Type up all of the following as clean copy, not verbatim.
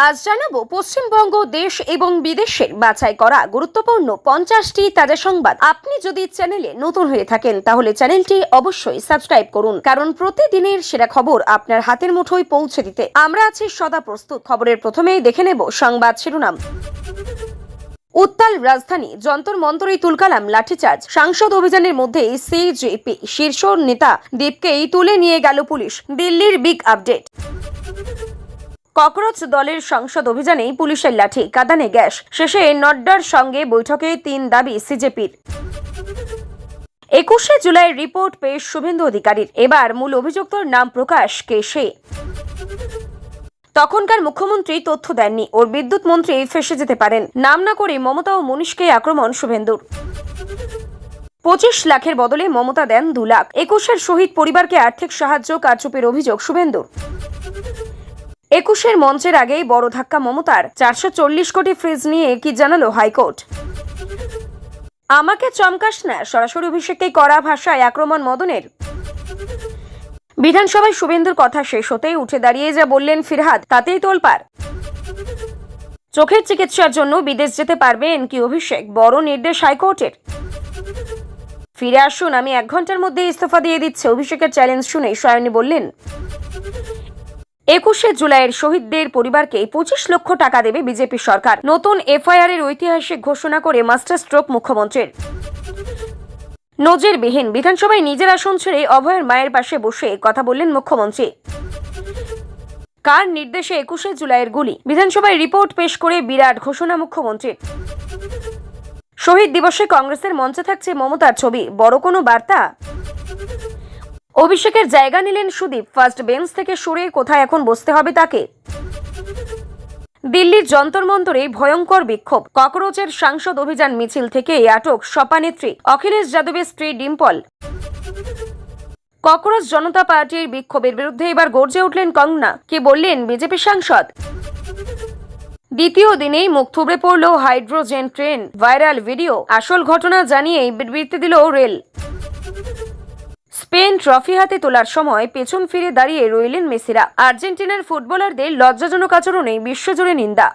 আজ জানাবো পশ্চিমবঙ্গ দেশ এবং বিদেশের বাছাই করা গুরুত্বপূর্ণ 50টি তাজা সংবাদ। আপনি যদি চ্যানেলে নতুন হয়ে থাকেন তাহলে চ্যানেলটি অবশ্যই সাবস্ক্রাইব করুন, কারণ প্রতিদিনের সেরা খবর আপনার হাতের মুঠোয় পৌঁছে দিতে আমরা আছি সদা প্রস্তুত। খবরের প্রথমেই দেখে নেব সংবাদ শিরোনাম। উত্তাল রাজধানী, যন্তর মন্তরে তুলকালাম লাঠিচার্জ। সাংসদ অভিযানের মধ্যে সিজেপি শীর্ষ নেতা দীপকেই তুলে নিয়ে গেল পুলিশ। দিল্লির বিগ আপডেট। ককরোচ দলের সংসদ অভিযানেই পুলিশের লাঠি, কাঁদানে গ্যাস। শেষে নড্ডার সঙ্গে বৈঠকে 3 দাবি সিজেপির। 21শে জুলাই রিপোর্ট পেশ শুভেন্দু অধিকারীর। এবার মূল অভিযুক্তর নাম প্রকাশ কে সে। তখনকার মুখ্যমন্ত্রী তথ্য দেননি, ওর বিদ্যুৎ মন্ত্রী ফেসে যেতে পারেন। নাম না করে মমতা ও মনীষকে আক্রমণ শুভেন্দুর। 25 লাখের বদলে মমতা দেন 2 লাখ। 21-এর শহীদ পরিবারকে আর্থিক সাহায্য কারচুপির অভিযোগ শুভেন্দুর। 21-এর মঞ্চের আগেই বড় ধাক্কা মমতার। 440 কোটি ফ্রিজ নিয়ে কি জানালো হাইকোর্ট। আমাকে চমকাস না, সরাসরি অভিষেককে কড়া ভাষায় আক্রমণ মদনের। বিধানসভায় শুভেন্দুর কথা শেষ হতেই উঠে দাঁড়িয়ে যা বললেন ফিরহাদ, তাতেই তোলপাড়। চোখের চিকিৎসার জন্য বিদেশ যেতে পারবেন কি অভিষেক, বড় নির্দেশ হাইকোর্টের। ফিরে আসুন, আমি 1 ঘন্টার মধ্যে ইস্তফা দিয়ে দিচ্ছে, অভিষেকের চ্যালেঞ্জ শুনে সায়নী বললেন। 21শে জুলাইয়ের শহীদদের পরিবারকে 25 লক্ষ টাকা দেবে বিজেপি সরকার। নতুন এফআইআর এর ঐতিহাসিক ঘোষণা করে মাস্টার স্ট্রোক মুখ্যমন্ত্রীর। নজিরবিহীন, বিধানসভায় নিজের আসন ছেড়ে অভয়ের মায়ের পাশে বসে কথা বললেন মুখ্যমন্ত্রী। কার নির্দেশে 21শে জুলাইয়ের গুলি, বিধানসভায় রিপোর্ট পেশ করে বিরাট ঘোষণা মুখ্যমন্ত্রীর। শহীদ দিবসে কংগ্রেসের মঞ্চে থাকছে মমতার ছবি, বড় কোনো বার্তা। অভিষেকের জায়গা নিলেন সুদীপ, ফার্স্ট বেঞ্চ থেকে সরে কোথায় এখন বসতে হবে তাকে। দিল্লির যন্তর মন্তরে ভয়ঙ্কর বিক্ষোভ। ককরোচের সাংসদ অভিযান মিছিল থেকে আটক সপানেত্রী অখিলেশ যাদবের স্ত্রী ডিম্পল। ককরোচ জনতা পার্টির বিক্ষোভের বিরুদ্ধে এবার গর্জে উঠলেন কঙ্গনা, কি বললেন বিজেপি সাংসদ। দ্বিতীয় দিনেই মুখ থুবড়ে পড়ল হাইড্রোজেন ট্রেন, ভাইরাল ভিডিও। আসল ঘটনা জানিয়েই বিবৃতি দিল রেল। স্পেন ট্রফি হাতে তোলার সময় পেছন ফিরে দাঁড়িয়ে রইলেন মেসিরা। আর্জেন্টিনার ফুটবলারদের লজ্জাজনক আচরণে বিশ্বজুড়ে নিন্দা।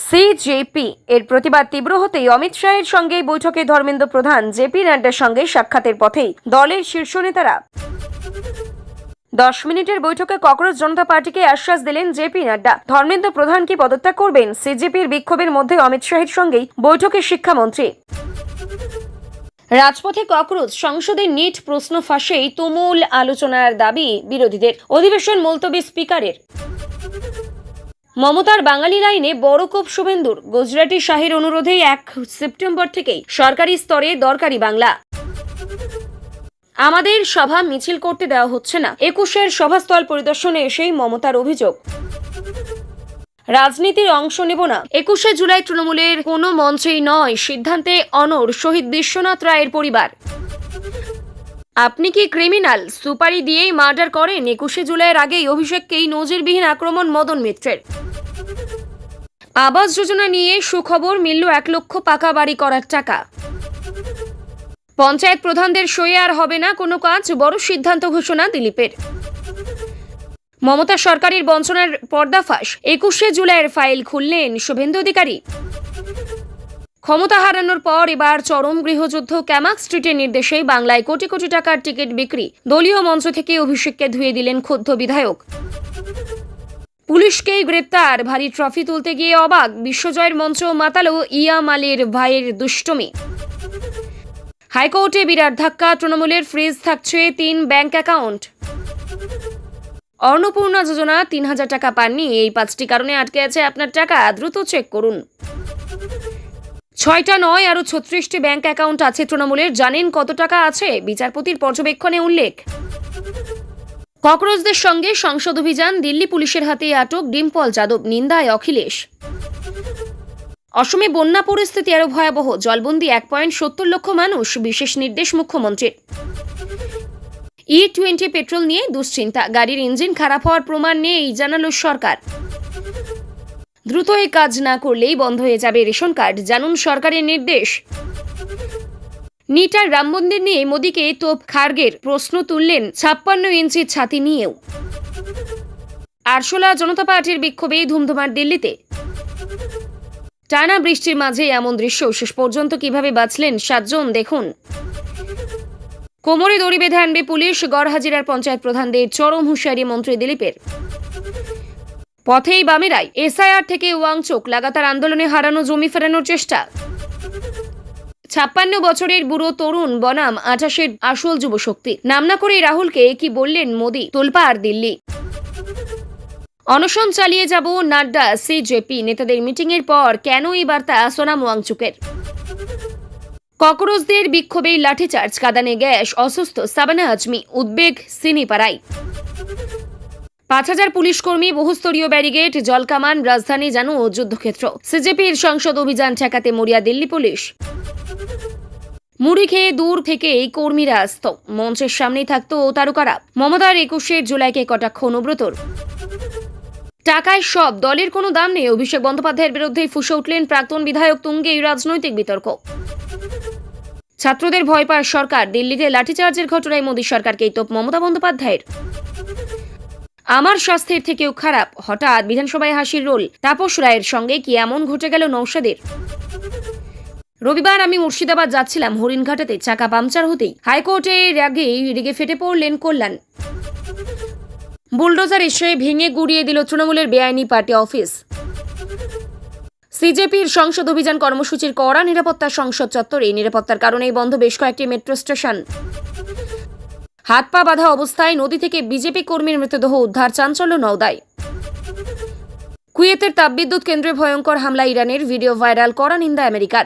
সিজেপি এর প্রতিবাদ তীব্র হতেই অমিত শাহের সঙ্গে বৈঠকে ধর্মেন্দ্র প্রধান, জেপি নাড্ডার সঙ্গে সাক্ষাতের পথেই দলের শীর্ষ নেতারা। 10 মিনিটের বৈঠকে ককরোচ জনতা পার্টিকে আশ্বাস দিলেন জেপি নাড্ডা। ধর্মেন্দ্র প্রধান কি পদত্যাগ করবেন। সিজেপির বিক্ষোভের মধ্যে অমিত শাহের সঙ্গেই বৈঠকে শিক্ষামন্ত্রী। রাজপথে ককরোচ, সংসদে নিট প্রশ্ন ফাঁসেই তুমুল আলোচনার দাবি বিরোধীদের। অধিবেশন মুলতবি স্পিকারের। মমতার বাঙালি লাইনে বড় ক্ষোভ শুভেন্দুর। গুজরাটি শাহের অনুরোধেই 1 সেপ্টেম্বর থেকেই সরকারি স্তরে দরকারি বাংলা। আমাদের সভা মিছিল করতে দেওয়া হচ্ছে না, 21-এর সভাস্থল পরিদর্শনে এসেই মমতার অভিযোগ। রাজনীতির অংশ নেব না, 21শে জুলাই তৃণমূলের কোনো মঞ্চেই নয়, সিদ্ধান্তে অনড় শহীদ বিশ্বনাথ রায়ের পরিবার। আপনি কি ক্রিমিনাল, সুপারি দিয়েই মার্ডার করেন। 21শে জুলাইয়ের আগেই অভিষেককেই নজিরবিহীন আক্রমণ মদন মিত্রের। আবাস যোজনা নিয়ে সুখবর, মিলল 1 লক্ষ পাকা বাড়ি করার টাকা। পঞ্চায়েত প্রধানদের সয়ে আর হবে না কোনো কাজ, বড় সিদ্ধান্ত ঘোষণা দিলীপের। মমতা সরকারের বঞ্চনার পর্দাফাঁস, 21শে জুলাইয়ের ফাইল খুললেন শুভেন্দু অধিকারী। ক্ষমতা হারানোর পর এবার চরম গৃহযুদ্ধ। ক্যামাক স্ট্রিটের নির্দেশেই বাংলায় কোটি কোটি টাকার টিকিট বিক্রি। দলীয় মঞ্চ থেকে অভিষেককে ধুয়ে দিলেন ক্ষুব্ধ বিধায়ক। পুলিশকেই গ্রেপ্তার, ভারী ট্রফি তুলতে গিয়ে অবাক। বিশ্বজয়ের মঞ্চ মাতালো ইয়াম আলীর ভাইয়ের দুষ্টমি। হাইকোর্টে বিরাট ধাক্কা, তৃণমূলের ফ্রিজ থাকছে 3 ব্যাংক অ্যাকাউন্ট। অন্নপূর্ণা যোজনা 3000 টাকা পাননি, এই 5টি কারণে আটকে আছে আপনার টাকা, দ্রুত চেক করুন। 6টা নয় আরো 36টি ব্যাংক অ্যাকাউন্ট আছে তৃণমূলের, জানেন কত টাকা আছে। বিচারপতির পর্যবেক্ষণে উল্লেখ। ককরোচদের সঙ্গে সংসদ অভিযান, দিল্লি পুলিশের হাতে আটক ডিম্পল যাদব, নিন্দায় অখিলেশ। অসমে বন্যা পরিস্থিতি আরো ভয়াবহ, জলবন্দি 1.70 লক্ষ মানুষ, বিশেষ নির্দেশ মুখ্যমন্ত্রীর। E20 পেট্রোল নিয়ে দুশ্চিন্তা, গাড়ির ইঞ্জিন খারাপ হওয়ার প্রমাণ নেই জানালো সরকার। দ্রুত এই কাজ না করলেই বন্ধ হয়ে যাবে রেশন কার্ড, জানুন সরকারের নির্দেশ। নিটার রাম মন্দির নিয়ে মোদীকে তোপ খার্গের, প্রশ্ন তুললেন 56 ইঞ্চি ছাতি নিয়েও। আরশোলা জনতা পার্টির বিক্ষোভে ধুমধুমার দিল্লিতে। টানা বৃষ্টির মাঝে এমন দৃশ্য, শেষ পর্যন্ত কিভাবে বাঁচলেন 7 জন দেখুন। কোমরে দড়ি বেঁধে আনবে পুলিশ, গড়হাজিরার পঞ্চায়েত প্রধানদের চরম হুঁশিয়ারি মন্ত্রী দিলীপের। পথেই বামেরাই, এসআইআর থেকে ওয়াংচোক, লাগাতার আন্দোলনে হারানো জমি ফেরানোর চেষ্টা। 56 বছরের বুড়ো তরুণ বনাম 28-এর আসল যুবশক্তি। নাম না করে রাহুলকে কি বললেন মোদি, তোলপাড় দিল্লি। অনশন চালিয়ে যাব, নাড্ডা সিজেপি নেতাদের মিটিং এর পর কেন এই বার্তা সোনাম ওয়াংচুকের। ককরোচদের বিক্ষোভে লাঠিচার্জ, কাঁদানে গ্যাস, অসুস্থ সাবানা আজমি, উদ্বেগ সিনিপাড়ায়। 5000 পুলিশ কর্মী, বহুস্তরীয় ব্যারিগেড, জলকামান, রাজধানী যেন যুদ্ধক্ষেত্র। সিজেপির সংসদ অভিযান ঠেকাতে মরিয়া দিল্লি পুলিশ। মুড়ি খেয়ে দূর থেকে এই কর্মীরা আসত, মঞ্চের সামনেই থাকতো তারকারা। মমতার 21শে জুলাইকে কটাক্ষ অনুব্রতর। টাকায় সব, দলের কোনো দাম নেই, অভিষেক বন্দ্যোপাধ্যায়ের বিরুদ্ধে ফুঁসে উঠলেন প্রাক্তন বিধায়ক তুঙ্গে রাজনৈতিক বিতর্ক। ছাত্রদের ভয় পায় সরকার, দিল্লিতে লাঠিচার্জের ঘটনায় মোদী সরকারকেই তোপ মমতা বন্দ্যোপাধ্যায়ের। আমার স্বাস্থ্যের থেকেও খারাপ, হঠাৎ বিধানসভায় হাসির রোল। তাপস রায়ের সঙ্গে কি এমন ঘটে গেল নৌশাদের। রবিবার আমি মুর্শিদাবাদ যাচ্ছিলাম, হরিণঘাটাতে চাকা পাংচার হতেই হাইকোর্টের আগে রেগে ফেটে পড়লেন কল্যাণ। বুলডোজার এসে ভেঙে গুড়িয়ে দিল তৃণমূলের বেআইনি পার্টি অফিস। সিজেপির সংসদ অভিযান কর্মসূচির কড়া নিরাপত্তা, সংসদ চত্বরে নিরাপত্তার কারণেই বন্ধ বেশ কয়েকটি মেট্রো স্টেশন। হাত পা বাঁধা অবস্থায় নদী থেকে বিজেপি কর্মীর মৃতদেহ উদ্ধার, চাঞ্চল্য নওদায়। কুয়েতের তাপবিদ্যুৎ কেন্দ্রে ভয়ঙ্কর হামলা, ইরানের ভিডিও ভাইরাল, কড়া নিন্দা আমেরিকার।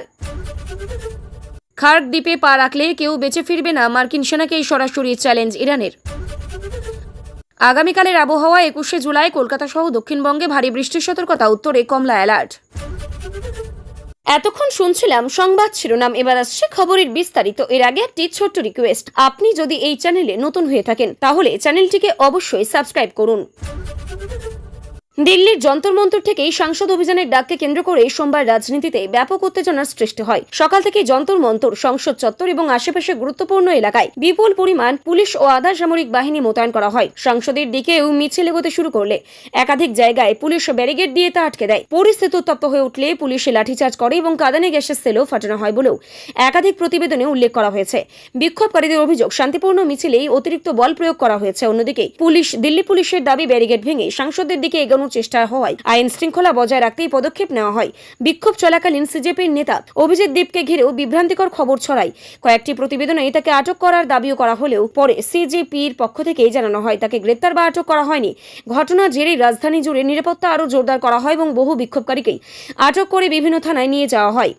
খার্ক দ্বীপে পা রাখলে কেউ বেঁচে ফিরবে না, মার্কিন সেনাকেই সরাসরি চ্যালেঞ্জ ইরানের। আগামীকালের আবহাওয়া, 21শে জুলাই কলকাতা সহ দক্ষিণবঙ্গে ভারী বৃষ্টির সতর্কতা, উত্তরে কমলা অ্যালার্ট। এতক্ষণ শুনছিলাম সংবাদ শিরোনাম, এবার আসছে খবরের বিস্তারিত। এর আগে একটি ছোট্ট রিকোয়েস্ট, আপনি যদি এই চ্যানেলে নতুন হয়ে থাকেন তাহলে চ্যানেলটিকে অবশ্যই সাবস্ক্রাইব করুন। দিল্লির যন্তর মন্তর থেকেই সংসদ অভিযানের ডাককে কেন্দ্র করে সোমবার রাজনীতিতে ব্যাপক উত্তেজনার সৃষ্টি হয়। সকাল থেকে যন্তর মন্তর, সংসদ চত্বর এবং আশেপাশে গুরুত্বপূর্ণ এলাকায় বিপুল পরিমাণ পুলিশ ও আধা সামরিক বাহিনী মোতায়েন করা হয়। সংসদের দিকেও মিছিল এগোতে শুরু করলে একাধিক জায়গায় পুলিশ ব্যারিকেড দিয়ে তা আটকে দেয়। পরিস্থিতি উত্তপ্ত হয়ে উঠলে পুলিশ লাঠিচার্জ করে এবং কাঁদানে গ্যাসের সেলও ফাটানো হয় বলেও একাধিক প্রতিবেদনে উল্লেখ করা হয়েছে। বিক্ষোভকারীদের অভিযোগ, শান্তিপূর্ণ মিছিলেই অতিরিক্ত বল প্রয়োগ করা হয়েছে। অন্যদিকে দিল্লি পুলিশের দাবি, ব্যারিকেড ভেঙে সংসদের দিকে এগোনোর চেষ্টা হওয়ায় আইন শৃঙ্খলা বজায় রাখতেই পদক্ষেপ নেওয়া হয়। বিক্ষোভ চলাকালীন সিজেপির নেতা অভিজিৎ দীপকে ঘিরেও বিভ্রান্তিকর খবর ছড়ায়। কয়েকটি প্রতিবেদনে তাকে আটক করার দাবিও করা হলেও পরে সিজেপির পক্ষ থেকেই জানানো হয় তাকে গ্রেপ্তার বা আটক করা হয়নি। ঘটনার জেরে রাজধানী জুড়ে নিরাপত্তা আরও জোরদার করা হয় এবং বহু বিক্ষোভকারীকেই আটক করে বিভিন্ন থানায় নিয়ে যাওয়া হয়।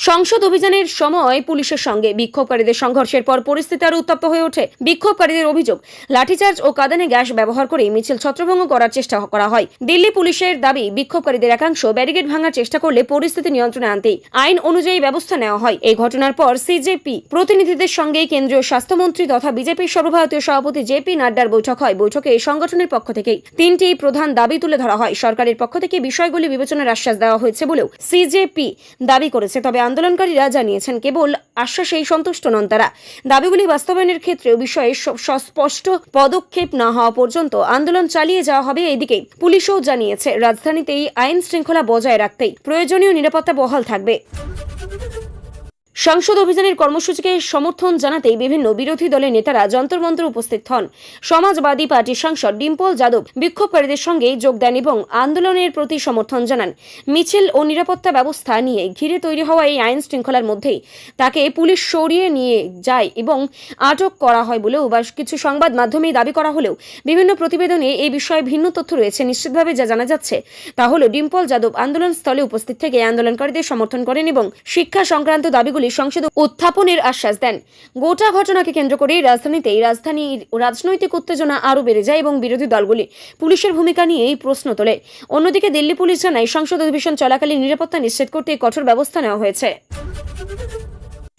সংসদ অভিযানের সময় পুলিশের সঙ্গে বিক্ষোভকারীদের সংঘর্ষের পর পরিস্থিতি আরও উত্তপ্ত হয়ে ওঠে। বিক্ষোভকারীদের অভিযোগ, লাঠিচার্জ ও কাঁদানে গ্যাস ব্যবহার করে মিছিল ছত্রভঙ্গ করার চেষ্টা করা হয়। দিল্লি পুলিশের দাবি, বিক্ষোভকারীদের একাংশ ব্যারিকেড ভাঙার চেষ্টা করলে পরিস্থিতি নিয়ন্ত্রণে আনতেই আইন অনুযায়ী ব্যবস্থা নেওয়া হয়। এই ঘটনার পর সিজেপি প্রতিনিধিদের সঙ্গে কেন্দ্রীয় স্বাস্থ্যমন্ত্রী তথা বিজেপির সর্বভারতীয় সভাপতি জেপি নাড্ডার বৈঠক হয়। বৈঠকে সংগঠনের পক্ষ থেকেই 3টি প্রধান দাবি তুলে ধরা হয়। সরকারের পক্ষ থেকে বিষয়গুলি বিবেচনার আশ্বাস দেওয়া হয়েছে বলেও সিজেপি দাবি করেছে। তবে আন্দোলনকারীরা জানিয়েছেন কেবল আশ্বাসেই সন্তুষ্ট নন তারা। দাবিগুলি বাস্তবায়নের ক্ষেত্রেও বিষয়ে স্পষ্ট পদক্ষেপ না হওয়া পর্যন্ত আন্দোলন চালিয়ে যাওয়া হবে। এইদিকে পুলিশও জানিয়েছে রাজধানীতেই আইন শৃঙ্খলা বজায় রাখতেই প্রয়োজনীয় নিরাপত্তা বহাল থাকবে। সংসদ অভিযানের কর্মসূচিকে সমর্থন জানাতেই বিভিন্ন বিরোধী দলের নেতারা যন্তর মন্তর উপস্থিত হন। সমাজবাদী পার্টির সাংসদ ডিম্পল যাদব বিক্ষোভকারীদের সঙ্গে যোগ দেন এবং আন্দোলনের প্রতি সমর্থন জানান। মিছিল ও নিরাপত্তা ব্যবস্থা নিয়ে ঘিরে তৈরি হওয়া এই আইন শৃঙ্খলার মধ্যেই তাকে পুলিশ সরিয়ে নিয়ে যায় এবং আটক করা হয় বলেও কিছু সংবাদ মাধ্যমে দাবি করা হলেও বিভিন্ন প্রতিবেদনে এই বিষয়ে ভিন্ন তথ্য রয়েছে। নিশ্চিতভাবে যা জানা যাচ্ছে তা হল ডিম্পল যাদব আন্দোলন স্থলে উপস্থিত থেকে আন্দোলনকারীদের সমর্থন করেন এবং শিক্ষা সংক্রান্ত দাবিগুলি সংসদে উত্থাপনের আশ্বাস দেন। গোটা ঘটনাকে কেন্দ্র করে রাজধানীর রাজনৈতিক উত্তেজনা আরও বেড়ে যায় এবং বিরোধী দলগুলি পুলিশের ভূমিকা নিয়ে এই প্রশ্ন তোলে। অন্যদিকে দিল্লি পুলিশ জানায় সংসদ অধিবেশন চলাকালীন নিরাপত্তা নিশ্চিত করতে কঠোর ব্যবস্থা নেওয়া হয়েছে।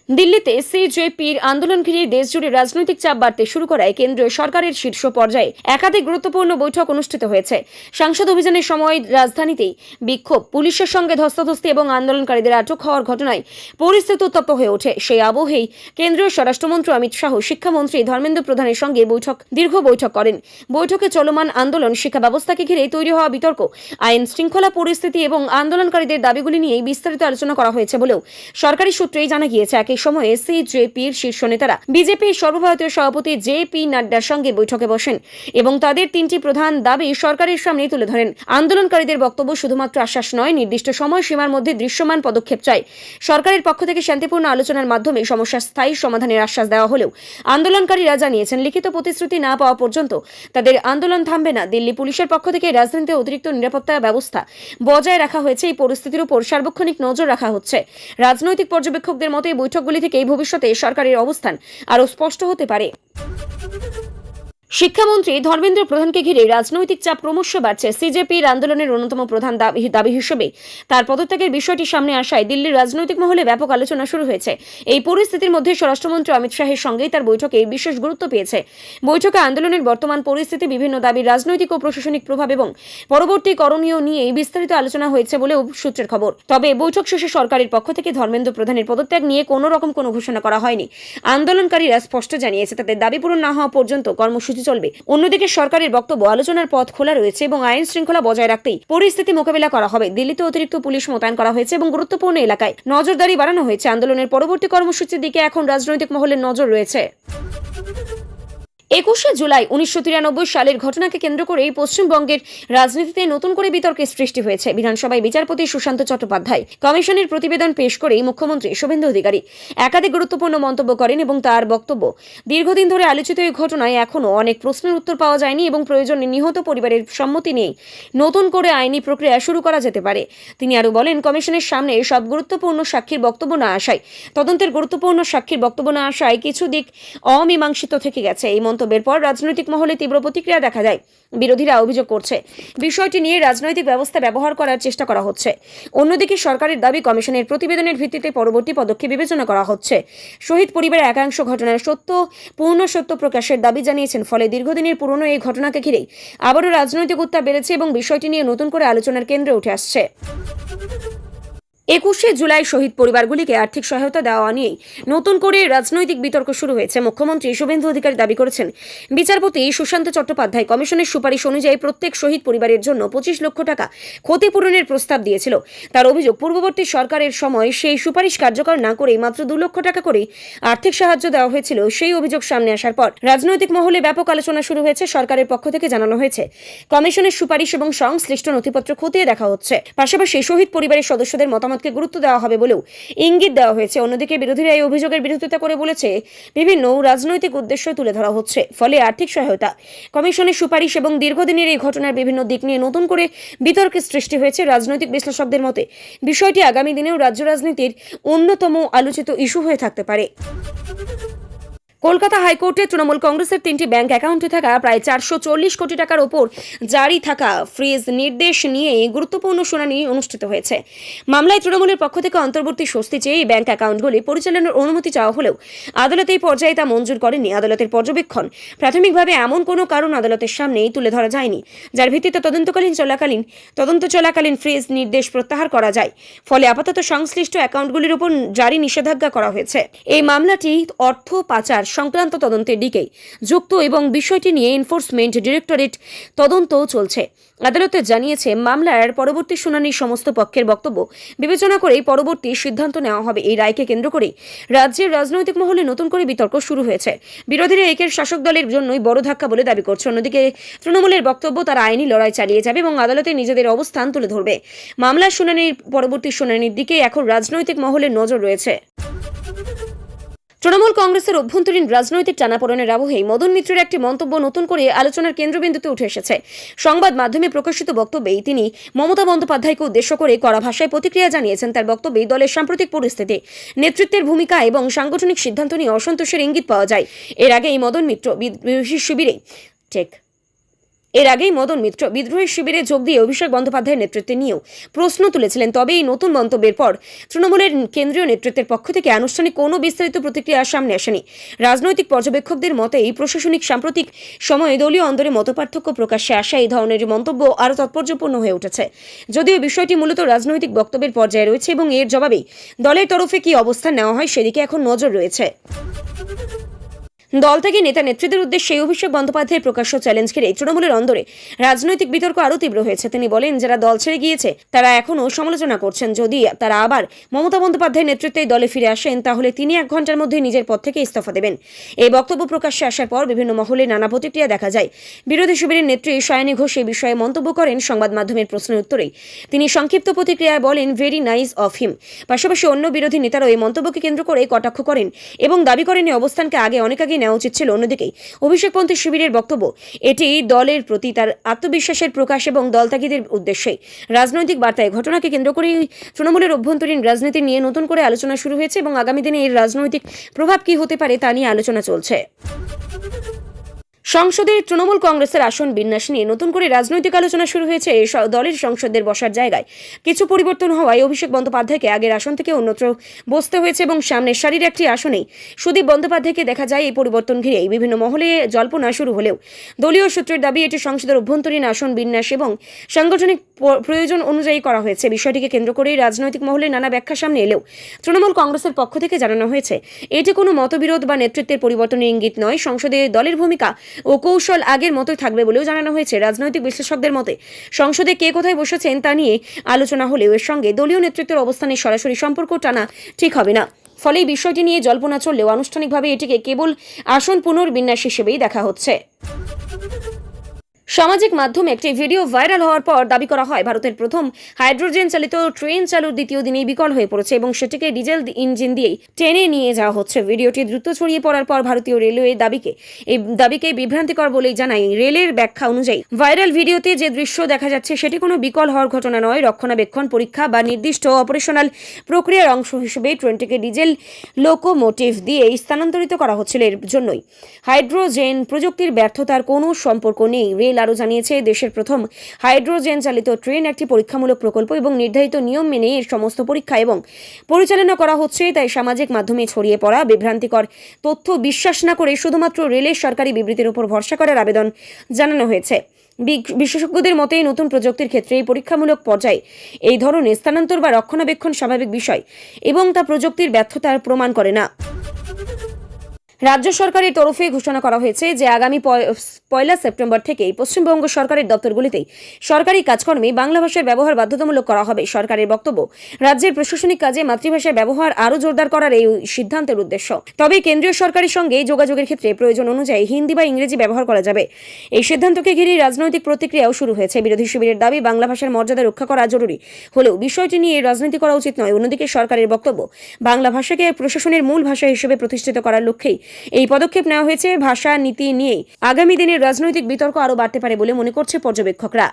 দিল্লিতে সিজেপির আন্দোলন ঘিরে দেশজুড়ে রাজনৈতিক চাপ বাড়তে শুরু করায় কেন্দ্রীয় সরকারের শীর্ষ পর্যায়ে একাধিক গুরুত্বপূর্ণ বৈঠক অনুষ্ঠিত হয়েছে। সংসদ অভিযানের সময় রাজধানীতেই বিক্ষোভ, পুলিশের সঙ্গে ধস্তাধস্তি এবং আন্দোলনকারীদের আটক হওয়ার ঘটনায় পরিস্থিতি উত্তপ্ত হয়ে ওঠে। সেই আবহেই কেন্দ্রীয় স্বরাষ্ট্রমন্ত্রী অমিত শাহ শিক্ষামন্ত্রী ধর্মেন্দ্র প্রধানের সঙ্গে দীর্ঘ বৈঠক করেন। বৈঠকে চলমান আন্দোলন, শিক্ষা ব্যবস্থাকে ঘিরে তৈরি হওয়া বিতর্ক, আইন শৃঙ্খলা পরিস্থিতি এবং আন্দোলনকারীদের দাবিগুলি নিয়ে বিস্তারিত আলোচনা করা হয়েছে বলেও সরকারি সূত্রেই জানা গিয়েছে। একই সময়ে সিজেপির শীর্ষ নেতারা বিজেপির সর্বভারতীয় সভাপতি জে.পি. নাড্ডার সঙ্গে বৈঠকে বসেন এবং তাদের 3টি প্রধান দাবি সরকারের সামনে তুলে ধরেন। আন্দোলনকারীদের বক্তব্য শুধুমাত্র আশ্বাস নয়, নির্দিষ্ট সময়সীমার মধ্যে দৃশ্যমান পদক্ষেপ চাই। সরকারের পক্ষ থেকে শান্তিপূর্ণ আলোচনার মাধ্যমে সমস্যার স্থায়ী সমাধানের আশ্বাস দেওয়া হলেও আন্দোলনকারীরা জানিয়েছেন লিখিত প্রতিশ্রুতি না পাওয়া পর্যন্ত তাদের আন্দোলন থামবে না। দিল্লি পুলিশের পক্ষ থেকে রাজধানীতে অতিরিক্ত নিরাপত্তা ব্যবস্থা বজায় রাখা হয়েছে। এই পরিস্থিতির উপর সার্বক্ষণিক নজর রাখা হচ্ছে। রাজনৈতিক পর্যবেক্ষকদের মতে এই বৈঠকগুলি থেকে ভবিষ্যতে সরকারের অবস্থান আরও স্পষ্ট হতে পারে। শিক্ষামন্ত্রী ধর্মেন্দ্র প্রধানকে ঘিরে রাজনৈতিক চাপ ক্রমশ বাড়ছে। সিজেপির আন্দোলনের অন্যতম প্রধান দাবি হিসেবে তার পদত্যাগের বিষয়টি সামনে আসায় দিল্লির রাজনৈতিক মহলে ব্যাপক আলোচনা শুরু হয়েছে। এই পরিস্থিতির মধ্যে স্বরাষ্ট্রমন্ত্রী অমিত শাহের সঙ্গেই তার বৈঠকে বিশেষ গুরুত্ব পেয়েছে। বৈঠকে আন্দোলনের বর্তমান পরিস্থিতি, বিভিন্ন দাবির রাজনৈতিক ও প্রশাসনিক প্রভাব এবং পরবর্তী করণীয় নিয়ে বিস্তারিত আলোচনা হয়েছে বলেও সূত্রের খবর। তবে বৈঠক শেষে সরকারের পক্ষ থেকে ধর্মেন্দ্র প্রধানের পদত্যাগ নিয়ে কোনো ঘোষণা করা হয়নি। আন্দোলনকারীরা স্পষ্ট জানিয়েছে তাদের দাবি পূরণ না হওয়া পর্যন্ত কর্মসূচি চলবে। অন্যদিকে সরকারের বক্তব্য, আলোচনার পথ খোলা রয়েছে এবং আইন শৃঙ্খলা বজায় রাখতেই পরিস্থিতি মোকাবিলা করা হবে। দিল্লিতে অতিরিক্ত পুলিশ মোতায়েন করা হয়েছে এবং গুরুত্বপূর্ণ এলাকায় নজরদারি বাড়ানো হয়েছে। আন্দোলনের পরবর্তী কর্মসূচির দিকে এখন রাজনৈতিক মহলের নজর রয়েছে। 21শে জুলাই 1993 সালের ঘটনাকে কেন্দ্র করেই পশ্চিমবঙ্গের রাজনীতিতে নতুন করে বিতর্কের সৃষ্টি হয়েছে। বিধানসভায় বিচারপতি সুশান্ত চট্টোপাধ্যায় কমিশনের প্রতিবেদন পেশ করেই মুখ্যমন্ত্রী শুভেন্দু অধিকারী একাধিক গুরুত্বপূর্ণ মন্তব্য করেন এবং তার বক্তব্য, দীর্ঘদিন ধরে আলোচিত এই ঘটনায় এখনও অনেক প্রশ্নের উত্তর পাওয়া যায়নি এবং প্রয়োজনে নিহত পরিবারের সম্মতি নিয়ে নতুন করে আইনি প্রক্রিয়া শুরু করা যেতে পারে। তিনি আরও বলেন, কমিশনের সামনে সব গুরুত্বপূর্ণ সাক্ষীর বক্তব্য না আসায়, তদন্তের গুরুত্বপূর্ণ সাক্ষীর বক্তব্য না আসায় কিছু দিক অমীমাংসিত থেকে গেছে। এই মন্তব্যের পর রাজনৈতিক মহলে তীব্র প্রতিক্রিয়া দেখা যায়। বিরোধীরা অভিযোগ করছে বিষয়টি নিয়ে রাজনৈতিক ব্যবস্থা ব্যবহার করার চেষ্টা করা হচ্ছে। অন্যদিকে সরকারের দাবি, কমিশনের প্রতিবেদনের ভিত্তিতে পরবর্তী পদক্ষেপ বিবেচনা করা হচ্ছে। শহীদ পরিবারের একাংশ ঘটনার পূর্ণ সত্য প্রকাশের দাবি জানিয়েছেন। ফলে দীর্ঘদিনের পুরনো এই ঘটনাকে ঘিরে আবারও রাজনৈতিক উত্তাপ বেড়েছে এবং বিষয়টি নিয়ে নতুন করে আলোচনার কেন্দ্রে উঠে আসছে। 21শে জুলাই শহীদ পরিবারগুলিকে আর্থিক সহায়তা দেওয়া নিয়ে নতুন করে রাজনৈতিক বিতর্ক শুরু হয়েছে। মুখ্যমন্ত্রী শুভেন্দু অধিকারী দাবি করেছেন, বিচারপতি সুশান্ত চট্টোপাধ্যায় কমিশনের সুপারিশ অনুযায়ী প্রত্যেক শহীদ পরিবারের জন্য 25 লক্ষ টাকা ক্ষতিপূরণের প্রস্তাব দিয়েছিল। তার অভিযোগ, পূর্ববর্তী সরকারের সময় সেই সুপারিশ কার্যকর না করে মাত্র 2 লক্ষ টাকা করে আর্থিক সাহায্য দেওয়া হয়েছিল। সেই অভিযোগ সামনে আসার পর রাজনৈতিক মহলে ব্যাপক আলোচনা শুরু হয়েছে। সরকারের পক্ষ থেকে জানানো হয়েছে, কমিশনের সুপারিশ এবং সংশ্লিষ্ট নথিপত্র খতিয়ে দেখা হচ্ছে। পাশাপাশি শহীদ পরিবারের সদস্যদের মতামতকে গুরুত্ব দেওয়া হবে বলেও ইঙ্গিত দেওয়া হয়েছে। অন্যদিকে বিরোধীরা এই অভিযোগের বিরোধিতা করে বলেছে, বিভিন্ন রাজনৈতিক উদ্দেশ্য তুলে ধরা হচ্ছে। ফলে আর্থিক সহায়তা, কমিশনের সুপারিশ এবং দীর্ঘদিনের এই ঘটনার বিভিন্ন দিক নিয়ে নতুন করে বিতর্কের সৃষ্টি হয়েছে। রাজনৈতিক বিশ্লেষকদের মতে বিষয়টি আগামী দিনেও রাজ্য রাজনীতির অন্যতম আলোচিত ইস্যু হয়ে থাকতে পারে। কলকাতা হাইকোর্টে তৃণমূল কংগ্রেসের 3টি ব্যাংক অ্যাকাউন্টে থাকা প্রায় 440 কোটি টাকার ওপর জারি থাকা ফ্রিজ নির্দেশ নিয়ে গুরুত্বপূর্ণ শুনানি অনুষ্ঠিত হয়েছে। মামলায় তৃণমূলের পক্ষ থেকে অন্তর্বর্তী স্বস্তি চেয়ে এই ব্যাংক অ্যাকাউন্টগুলি পরিচালনার অনুমতি চাওয়া হলেও আদালত এই পর্যায়ে তা মঞ্জুর করেনি। আদালতের পর্যবেক্ষণ, প্রাথমিকভাবে এমন কোনো কারণ আদালতের সামনেই তুলে ধরা যায়নি যার ভিত্তিতে তদন্ত চলাকালীন ফ্রিজ নির্দেশ প্রত্যাহার করা যায়। ফলে আপাতত সংশ্লিষ্ট অ্যাকাউন্টগুলির উপর জারি নিষেধাজ্ঞা করা হয়েছে। এই মামলাটি অর্থ পাচার সংক্রান্ত তদন্তের দিকে যুক্ত এবং বিষয়টি নিয়ে এনফোর্সমেন্ট ডিরেক্টরেট তদন্তও চলছে। আদালতে জানিয়েছে, মামলার পরবর্তী শুনানির সমস্ত পক্ষের বক্তব্য বিবেচনা করেই পরবর্তী সিদ্ধান্ত নেওয়া হবে। এই রায়কে কেন্দ্র করে রাজ্যের রাজনৈতিক মহলে নতুন করে বিতর্ক শুরু হয়েছে। বিরোধীরা একের শাসক দলের জন্যই বড় ধাক্কা বলে দাবি করছে। অন্যদিকে তৃণমূলের বক্তব্য, তারা আইনি লড়াই চালিয়ে যাবে এবং আদালতে নিজেদের অবস্থান তুলে ধরবে। মামলার শুনানির পরবর্তী শুনানির দিকে এখন রাজনৈতিক মহলের নজর রয়েছে। তৃণমূল কংগ্রেসের অভ্যন্তরীণ রাজনৈতিক টানাপোড়েনের আবহেই মদন মিত্রের একটি মন্তব্য নতুন করে আলোচনার কেন্দ্রবিন্দুতে উঠে এসেছে। সংবাদ মাধ্যমে প্রকাশিত বক্তব্যেই তিনি মমতা বন্দ্যোপাধ্যায়কে উদ্দেশ্য করে কড়া ভাষায় প্রতিক্রিয়া জানিয়েছেন। তার বক্তব্যে দলের সাম্প্রতিক পরিস্থিতি, নেতৃত্বের ভূমিকা এবং সাংগঠনিক সিদ্ধান্ত নিয়ে অসন্তোষের ইঙ্গিত পাওয়া যায়। এর আগে এই মদন মিত্র বিদেশি শিবিরে এর আগেই মদন মিত্র বিদ্রোহী শিবিরে যোগ দিয়ে অভিষেক বন্দ্যোপাধ্যায়ের নেতৃত্বে নিয়েও প্রশ্ন তুলেছিলেন। তবে এই নতুন মন্তব্যের পর তৃণমূলের কেন্দ্রীয় নেতৃত্বের পক্ষ থেকে আনুষ্ঠানিক কোনো বিস্তারিত প্রতিক্রিয়া সামনে আসেনি। রাজনৈতিক পর্যবেক্ষকদের মতে এই প্রশাসনিক সাম্প্রতিক সময়ে দলীয় অন্দরে মতপার্থক্য প্রকাশ্যে আসা এই ধরনের মন্তব্য আরও তাৎপর্যপূর্ণ হয়ে উঠেছে। যদিও বিষয়টি মূলত রাজনৈতিক বক্তব্যের পর্যায়ে রয়েছে এবং এর জবাবেই দলের তরফে কি অবস্থান নেওয়া হয় সেদিকে এখন নজর রয়েছে। দল থেকে নেতা নেত্রীদের উদ্দেশ্যে অভিষেক বন্দ্যোপাধ্যায়ের প্রকাশ্য চ্যালেঞ্জ ঘিরে তৃণমূলের অন্দরে রাজনৈতিক বিতর্ক আরও তীব্র হয়েছে। তিনি বলেন, যারা দল ছেড়ে গিয়েছে তারা এখনও সমালোচনা করছেন। যদি তারা আবার মমতা বন্দ্যোপাধ্যায়ের নেতৃত্বে দলে ফিরে আসেন তাহলে তিনি 1 ঘন্টার মধ্যে নিজের পদ থেকে ইস্তফা দেবেন। এই বক্তব্য প্রকাশ্যে আসার পর বিভিন্ন মহলে নানা প্রতিক্রিয়া দেখা যায়। বিরোধী শিবিরের নেত্রী সায়নী ঘোষ এই বিষয়ে মন্তব্য করেন। সংবাদ মাধ্যমের প্রশ্নের উত্তরেই তিনি সংক্ষিপ্ত প্রতিক্রিয়ায় বলেন, ভেরি নাইস অফ হিম। পাশাপাশি অন্য বিরোধী নেতারাও এই মন্তব্যকে কেন্দ্র করে কটাক্ষ করেন এবং দাবি করেন এই অবস্থানকে অনেক আগে নেওয়া উচিত ছিল। অন্যদিকে অভিষেকপন্থী শিবিরের বক্তব্য, এটি দলের প্রতি তার আত্মবিশ্বাসের প্রকাশ এবং দলত্যাগীদের উদ্দেশ্যে রাজনৈতিক বার্তায়। ঘটনাকে কেন্দ্র করে তৃণমূলের অভ্যন্তরীণ রাজনীতি নিয়ে নতুন করে আলোচনা শুরু হয়েছে এবং আগামী দিনে এর রাজনৈতিক প্রভাব কি হতে পারে তা নিয়ে আলোচনা চলছে। সংসদে তৃণমূল কংগ্রেসের আসন বিন্যাস নিয়ে নতুন করে রাজনৈতিক আলোচনা শুরু হয়েছে। দলের সংসদের বসার জায়গায় কিছু পরিবর্তন হওয়ায় অভিষেক বন্দ্যোপাধ্যায়কে আগের আসন থেকে অন্যত্র বসতে হয়েছে এবং সামনের সারির একটি আসনেই সুদীপ বন্দ্যোপাধ্যায়কে দেখা যায়। এই পরিবর্তন ঘিরেই বিভিন্ন মহলে জল্পনা শুরু হলেও দলীয় সূত্রের দাবি এটি সংসদের অভ্যন্তরীণ আসন বিন্যাস এবং সাংগঠনিক প্রয়োজন অনুযায়ী করা হয়েছে। বিষয়টিকে কেন্দ্র করে রাজনৈতিক মহলে নানা ব্যাখ্যা সামনে এলেও তৃণমূল কংগ্রেসের পক্ষ থেকে জানানো হয়েছে, এটি কোনো মতবিরোধ বা নেতৃত্বের পরিবর্তনের ইঙ্গিত নয়। সংসদে দলের ভূমিকা ও কৌশল আগের মতোই থাকবে বলেও জানানো হয়েছে। রাজনৈতিক বিশ্লেষকদের মতে সংসদে কে কোথায় বসেছেন তা নিয়ে আলোচনা হলেও এর সঙ্গে দলীয় নেতৃত্বের অবস্থানের সরাসরি সম্পর্ক টানা ঠিক হবে না। ফলে এই বিষয়টি নিয়ে জল্পনা চললেও আনুষ্ঠানিকভাবে এটিকে কেবল আসন পুনর্বিন্যাস হিসেবেই দেখা হচ্ছে। সামাজিক মাধ্যমে একটি ভিডিও ভাইরাল হওয়ার পর দাবি করা হয় ভারতের প্রথম হাইড্রোজেন চালিত ট্রেন চালুর দ্বিতীয় দিনেই বিকল হয়ে পড়েছে এবং সেটিকে ডিজেল ইঞ্জিন দিয়েই টেনে নিয়ে যাওয়া হচ্ছে। ভিডিওটি দ্রুত ছড়িয়ে পড়ার পর ভারতীয় রেলওয়ে এই দাবিকে বিভ্রান্তিকর বলেই জানায়। রেলের ব্যাখ্যা অনুযায়ী ভাইরাল ভিডিওতে যে দৃশ্য দেখা যাচ্ছে সেটি কোনো বিকল হওয়ার ঘটনা নয়। রক্ষণাবেক্ষণ পরীক্ষা বা নির্দিষ্ট অপারেশনাল প্রক্রিয়ার অংশ হিসেবে ট্রেনটিকে ডিজেল লোকোমোটিভ দিয়ে স্থানান্তরিত করা হচ্ছিল। এর জন্যই হাইড্রোজেন প্রযুক্তির ব্যর্থতার কোনো সম্পর্ক নেই। রেল আরও জানিয়েছে, দেশের প্রথম হাইড্রোজেন চালিত ট্রেন একটি পরীক্ষামূলক প্রকল্প এবং নির্ধারিত নিয়ম মেনে এর সমস্ত পরীক্ষা এবং পরিচালনা করা হচ্ছে। তাই সামাজিক মাধ্যমে ছড়িয়ে পড়া বিভ্রান্তিকর তথ্য বিশ্বাস না করে শুধুমাত্র রেলের সরকারি বিবৃতির উপর ভরসা করার আবেদন জানানো হয়েছে। বিশেষজ্ঞদের মতে নতুন প্রযুক্তির ক্ষেত্রে এই পরীক্ষামূলক পর্যায়ে এই ধরনের স্থানান্তর বা রক্ষণাবেক্ষণ স্বাভাবিক বিষয় এবং তা প্রযুক্তির ব্যর্থতার প্রমাণ করে না। রাজ্য সরকারের তরফে ঘোষণা করা হয়েছে যে আগামী 1 সেপ্টেম্বর থেকেই পশ্চিমবঙ্গ সরকারের দপ্তরগুলিতেই সরকারি কাজকর্মে বাংলা ভাষার ব্যবহার বাধ্যতামূলক করা হবে। সরকারের বক্তব্য, রাজ্যের প্রশাসনিক কাজে মাতৃভাষার ব্যবহার আরও জোরদার করার এই সিদ্ধান্তের উদ্দেশ্য। তবে কেন্দ্রীয় সরকারের সঙ্গে যোগাযোগের ক্ষেত্রে প্রয়োজন অনুযায়ী হিন্দি বা ইংরেজি ব্যবহার করা যাবে। এই সিদ্ধান্তকে ঘিরে রাজনৈতিক প্রতিক্রিয়াও শুরু হয়েছে। বিরোধী শিবিরের দাবি, বাংলা ভাষার মর্যাদা রক্ষা করা জরুরি হলেও বিষয়টি নিয়ে রাজনীতি করা উচিত নয়। অন্যদিকে সরকারের বক্তব্য, বাংলা ভাষাকে প্রশাসনের মূল ভাষা হিসেবে প্রতিষ্ঠিত করার লক্ষ্যেই এই পদক্ষেপ নেওয়া হয়েছে। ভাষা নীতি নিয়ে আগামী দিনের রাজনৈতিক বিতর্ক আরও বাড়তে পারে বলে মনে করছে পর্যবেক্ষকরা।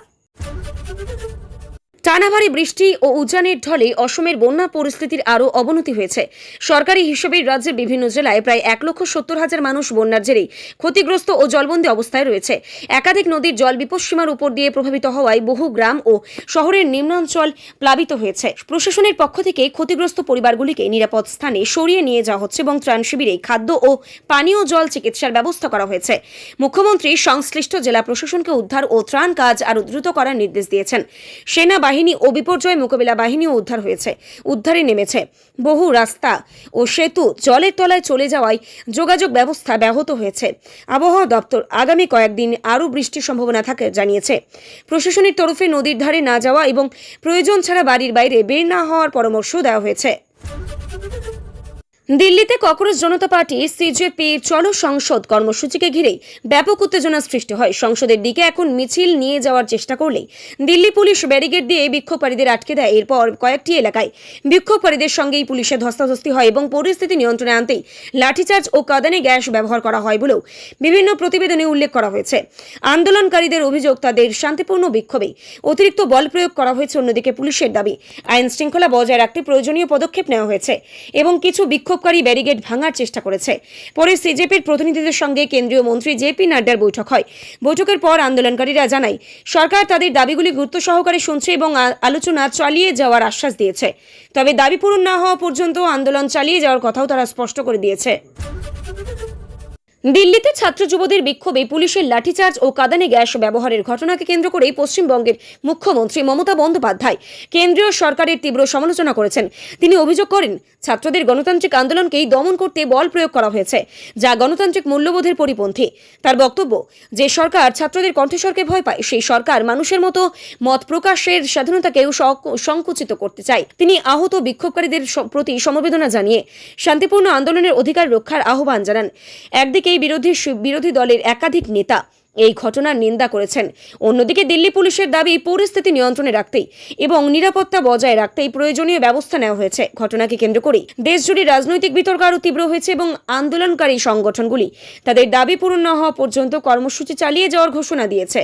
টানা ভারী বৃষ্টি ও উজানের ঢলে অসমের বন্যা পরিস্থিতির আরও অবনতি হয়েছে। সরকারি হিসেবে রাজ্যের বিভিন্ন জেলায় প্রায় 1,70,000 মানুষ বন্যার জেরেই ক্ষতিগ্রস্ত ও জলবন্দী অবস্থায় রয়েছে। একাধিক নদীর জল বিপদসীমার উপর দিয়ে প্রভাবিত হওয়ায় বহু গ্রাম ও শহরের নিম্নাঞ্চল প্লাবিত হয়েছে। প্রশাসনের পক্ষ থেকে ক্ষতিগ্রস্ত পরিবারগুলিকে নিরাপদ স্থানে সরিয়ে নিয়ে যাওয়া হচ্ছে এবং ত্রাণ শিবিরে খাদ্য ও পানীয় জল চিকিৎসার ব্যবস্থা করা হয়েছে। মুখ্যমন্ত্রী সংশ্লিষ্ট জেলা প্রশাসনকে উদ্ধার ও ত্রাণ কাজ আরও দ্রুত করার নির্দেশ দিয়েছেন। সেনাবাহিনী ও বিপর্যয় মোকাবিলা বাহিনীও উদ্ধারে নেমেছে। বহু রাস্তা ও সেতু জলের তলায় চলে যাওয়ায় যোগাযোগ ব্যবস্থা ব্যাহত হয়েছে। আবহাওয়া দপ্তর আগামী কয়েকদিন আরও বৃষ্টির সম্ভাবনা থাকে জানিয়েছে। প্রশাসনের তরফে নদীর ধারে না যাওয়া এবং প্রয়োজন ছাড়া বাড়ির বাইরে বের না হওয়ার পরামর্শ দেওয়া হয়েছে। দিল্লিতে ককরোচ জনতা পার্টি সিজেপির চলো সংসদ কর্মসূচিকে ঘিরেই ব্যাপক উত্তেজনা সৃষ্টি হয়। সংসদের দিকে এখন মিছিল নিয়ে যাওয়ার চেষ্টা করলেই দিল্লি পুলিশ ব্যারিকেড দিয়ে বিক্ষোভকারীদের আটকে দেয়। এরপর কয়েকটি এলাকায় বিক্ষোভকারীদের সঙ্গেই পুলিশের ধস্তাধস্তি হয় এবং পরিস্থিতি নিয়ন্ত্রণে আনতেই লাঠিচার্জ ও কাঁদানে গ্যাস ব্যবহার করা হয় বলেও বিভিন্ন প্রতিবেদনে উল্লেখ করা হয়েছে। আন্দোলনকারীদের অভিযোগ, তাদের শান্তিপূর্ণ বিক্ষোভে অতিরিক্ত বল প্রয়োগ করা হয়েছে। অন্যদিকে পুলিশের দাবি, আইন শৃঙ্খলা বজায় রাখতে প্রয়োজনীয় পদক্ষেপ নেওয়া হয়েছে এবং কিছু বিক্ষোভ বিক্ষোভকারী ব্যারিকেড ভাঙার চেষ্টা করেছে। পরে সিজেপির প্রতিনিধিদের সঙ্গে কেন্দ্রীয় মন্ত্রী জেপি নাড্ডার বৈঠক হয়। বৈঠকের পর আন্দোলনকারীরা জানায় সরকার তাদের দাবিগুলি গুরুত্ব সহকারে শুনছে এবং আলোচনা চালিয়ে যাওয়ার আশ্বাস দিয়েছে। তবে দাবি পূরণ না হওয়া পর্যন্ত আন্দোলন চালিয়ে যাওয়ার কথাও তারা স্পষ্ট করে দিয়েছে। দিল্লিতে ছাত্র যুবদের বিক্ষোভে পুলিশের লাঠিচার্জ ও কাঁদানে গ্যাস ব্যবহারের ঘটনাকে কেন্দ্র করে পশ্চিমবঙ্গের মুখ্যমন্ত্রী মমতা বন্দ্যোপাধ্যায় কেন্দ্রীয় সরকারের তীব্র সমালোচনা করেছেন। তিনি অভিযোগ করেন ছাত্রদের গণতান্ত্রিক আন্দোলনকেই দমন করতে বল প্রয়োগ করা হয়েছে, যা গণতান্ত্রিক মূল্যবোধের পরিপন্থী। তার বক্তব্য, যে সরকার ছাত্রদের কণ্ঠস্বরকে ভয় পায় সেই সরকার মানুষের মতো মত প্রকাশের স্বাধীনতাকেও সংকুচিত করতে চায়। তিনি আহত বিক্ষোভকারীদের প্রতি সমবেদনা জানিয়ে শান্তিপূর্ণ আন্দোলনের অধিকার রক্ষার আহ্বান জানান। একদিকে বিরোধী দলের একাধিক নেতা এই ঘটনার নিন্দা করেছেন, অন্যদিকে দিল্লি পুলিশের দাবি পরিস্থিতি নিয়ন্ত্রণে রাখতেই এবং নিরাপত্তা বজায় রাখতেই প্রয়োজনীয় ব্যবস্থা নেওয়া হয়েছে। ঘটনাকে কেন্দ্র করে দেশজুড়ে রাজনৈতিক বিতর্ক আরও তীব্র হয়েছে এবং আন্দোলনকারী সংগঠনগুলি তাদের দাবি পূরণ না হওয়া পর্যন্ত কর্মসূচি চালিয়ে যাওয়ার ঘোষণা দিয়েছে।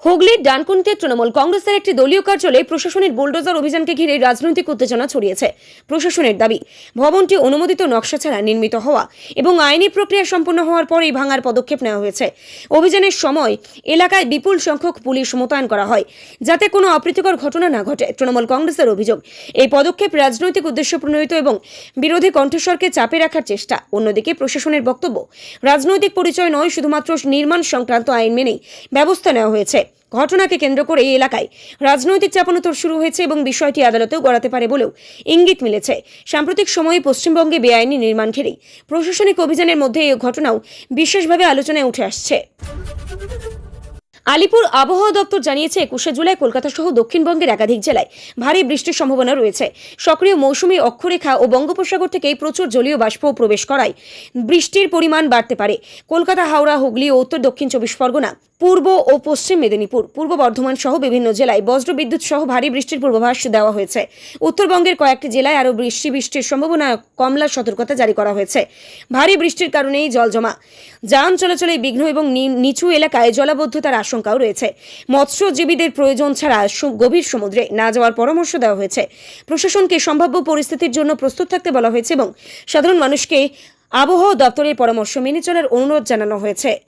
হুগলির ডানকুনিতে তৃণমূল কংগ্রেসের একটি দলীয় কার্যালয়ে প্রশাসনের বুলডোজার অভিযানকে ঘিরে রাজনৈতিক উত্তেজনা ছড়িয়েছে। প্রশাসনের দাবি, ভবনটি অনুমোদিত নকশা ছাড়া নির্মিত হওয়া এবং আইনি প্রক্রিয়া সম্পন্ন হওয়ার পরেই ভাঙার পদক্ষেপ নেওয়া হয়েছে। অভিযানের সময় এলাকায় বিপুল সংখ্যক পুলিশ মোতায়েন করা হয় যাতে কোনো অপ্রীতিকর ঘটনা না ঘটে। তৃণমূল কংগ্রেসের অভিযোগ, এই পদক্ষেপ রাজনৈতিক উদ্দেশ্য প্রণোদিত এবং বিরোধী কণ্ঠস্বরকে চাপে রাখার চেষ্টা। অন্যদিকে প্রশাসনের বক্তব্য, রাজনৈতিক পরিচয় নয়, শুধুমাত্র নির্মাণ সংক্রান্ত আইন মেনেই ব্যবস্থা নেওয়া হয়েছে। ঘটনাকে কেন্দ্র করে এই এলাকায় রাজনৈতিক চাপানোতর শুরু হয়েছে এবং বিষয়টি আদালতেও গড়াতে পারে বলেও ইঙ্গিত মিলেছে। সাম্প্রতিক সময়ে পশ্চিমবঙ্গে বেআইনি নির্মাণ ঘিরে প্রশাসনিক অভিযানের মধ্যে এই ঘটনাও বিশেষভাবে আলোচনায় উঠে আসছে। আলিপুর আবহাওয়া দপ্তর জানিয়েছে 21শে জুলাই কলকাতা সহ দক্ষিণবঙ্গের একাধিক জেলায় ভারী বৃষ্টির সম্ভাবনা রয়েছে। সক্রিয় মৌসুমী অক্ষরেখা ও বঙ্গোপসাগর থেকে প্রচুর জলীয় বাষ্প প্রবেশ করায় বৃষ্টির পরিমাণ বাড়তে পারে। কলকাতা, হাওড়া, হুগলি ও উত্তর দক্ষিণ 24 পরগনা, পূর্ব ও পশ্চিম মেদিনীপুর, পূর্ব বর্ধমান সহ বিভিন্ন জেলায় বজ্রবিদ্যুৎ সহ ভারী বৃষ্টির পূর্বাভাস দেওয়া হয়েছে। উত্তরবঙ্গের কয়েকটি জেলায় আরও বৃষ্টির সম্ভাবনা কমলা সতর্কতা জারি করা হয়েছে। ভারী বৃষ্টির কারণেই জল জমা, যান চলাচলে বিঘ্ন এবং নিচু এলাকায় জলাবদ্ধতার আশঙ্কাও রয়েছে। মৎস্যজীবীদের প্রয়োজন ছাড়া গভীর সমুদ্রে না যাওয়ার পরামর্শ দেওয়া হয়েছে। প্রশাসনকে সম্ভাব্য পরিস্থিতির জন্য প্রস্তুত থাকতে বলা হয়েছে এবং সাধারণ মানুষকে আবহাওয়া দপ্তরের পরামর্শ মেনে চলার অনুরোধ জানানো হয়েছে।